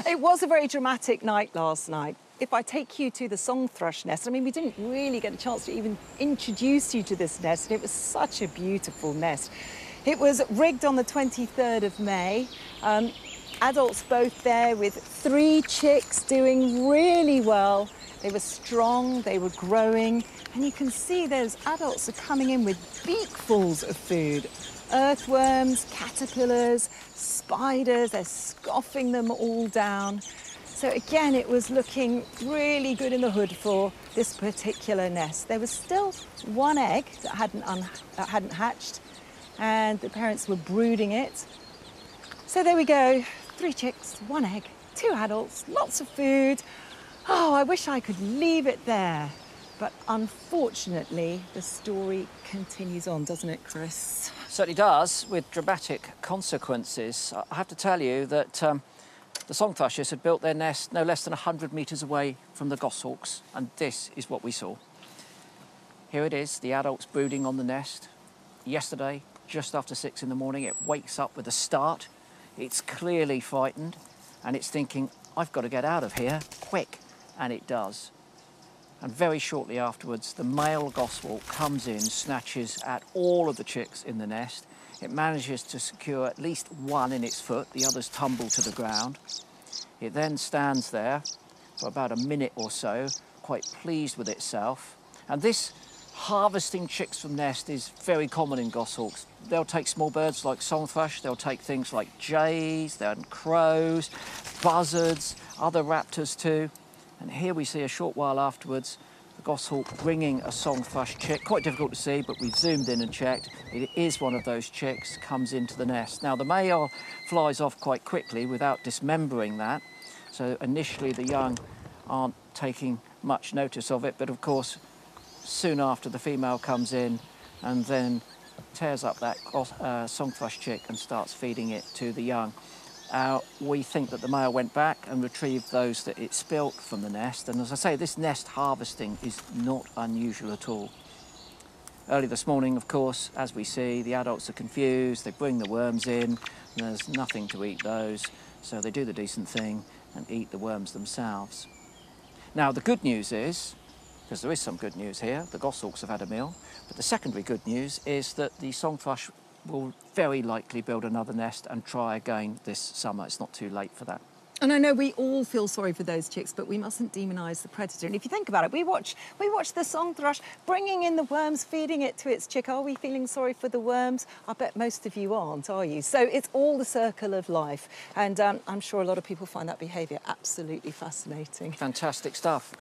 It was a very dramatic night last night. If I take you to the song thrush nest, I mean, we didn't really get a chance to even introduce you to this nest, and it was such a beautiful nest. It was rigged on the 23rd of May. Adults both there with 3 chicks doing really well. They were strong, they were growing, and you can see those adults are coming in with beakfuls of food. Earthworms, caterpillars, spiders, they're scoffing them all down. So again, it was looking really good in the hood for this particular nest. There was still 1 egg that hadn't hatched, and the parents were brooding it. So there we go, 3 chicks, 1 egg, 2 adults, lots of food. Oh, I wish I could leave it there. But unfortunately, the story continues on, doesn't it, Chris? Certainly does, with dramatic consequences. I have to tell you that the song thrushes had built their nest no less than 100 metres away from the goshawks, and this is what we saw. Here it is, the adults brooding on the nest. Yesterday, just after 6 in the morning, it wakes up with a start. It's clearly frightened, and it's thinking, I've got to get out of here, quick, and it does. And very shortly afterwards, the male goshawk comes in, snatches at all of the chicks in the nest. It manages to secure at least 1 in its foot, the others tumble to the ground. It then stands there for about a minute or so, quite pleased with itself. And this harvesting chicks from nest is very common in goshawks. They'll take small birds like song thrush, they'll take things like jays, then crows, buzzards, other raptors too. And here we see a short while afterwards the goshawk bringing a song thrush chick. Quite difficult to see, but we've zoomed in and checked. It is one of those chicks, comes into the nest. Now, the male flies off quite quickly without dismembering that. So initially the young aren't taking much notice of it, but of course, soon after the female comes in and then tears up that song thrush chick and starts feeding it to the young. We think that the male went back and retrieved those that it spilt from the nest. And as I say, this nest harvesting is not unusual at all. Early this morning, of course, as we see, the adults are confused. They bring the worms in, and there's nothing to eat those. So they do the decent thing and eat the worms themselves. Now, the good news is, because there is some good news here, the goshawks have had a meal. But the secondary good news is that the song thrush will very likely build another nest and try again this summer. It's not too late for that. And I know we all feel sorry for those chicks, but we mustn't demonise the predator. And if you think about it, we watch the song thrush bringing in the worms, feeding it to its chick. Are we feeling sorry for the worms? I bet most of you aren't, are you? So it's all the circle of life. And I'm sure a lot of people find that behaviour absolutely fascinating. Fantastic stuff.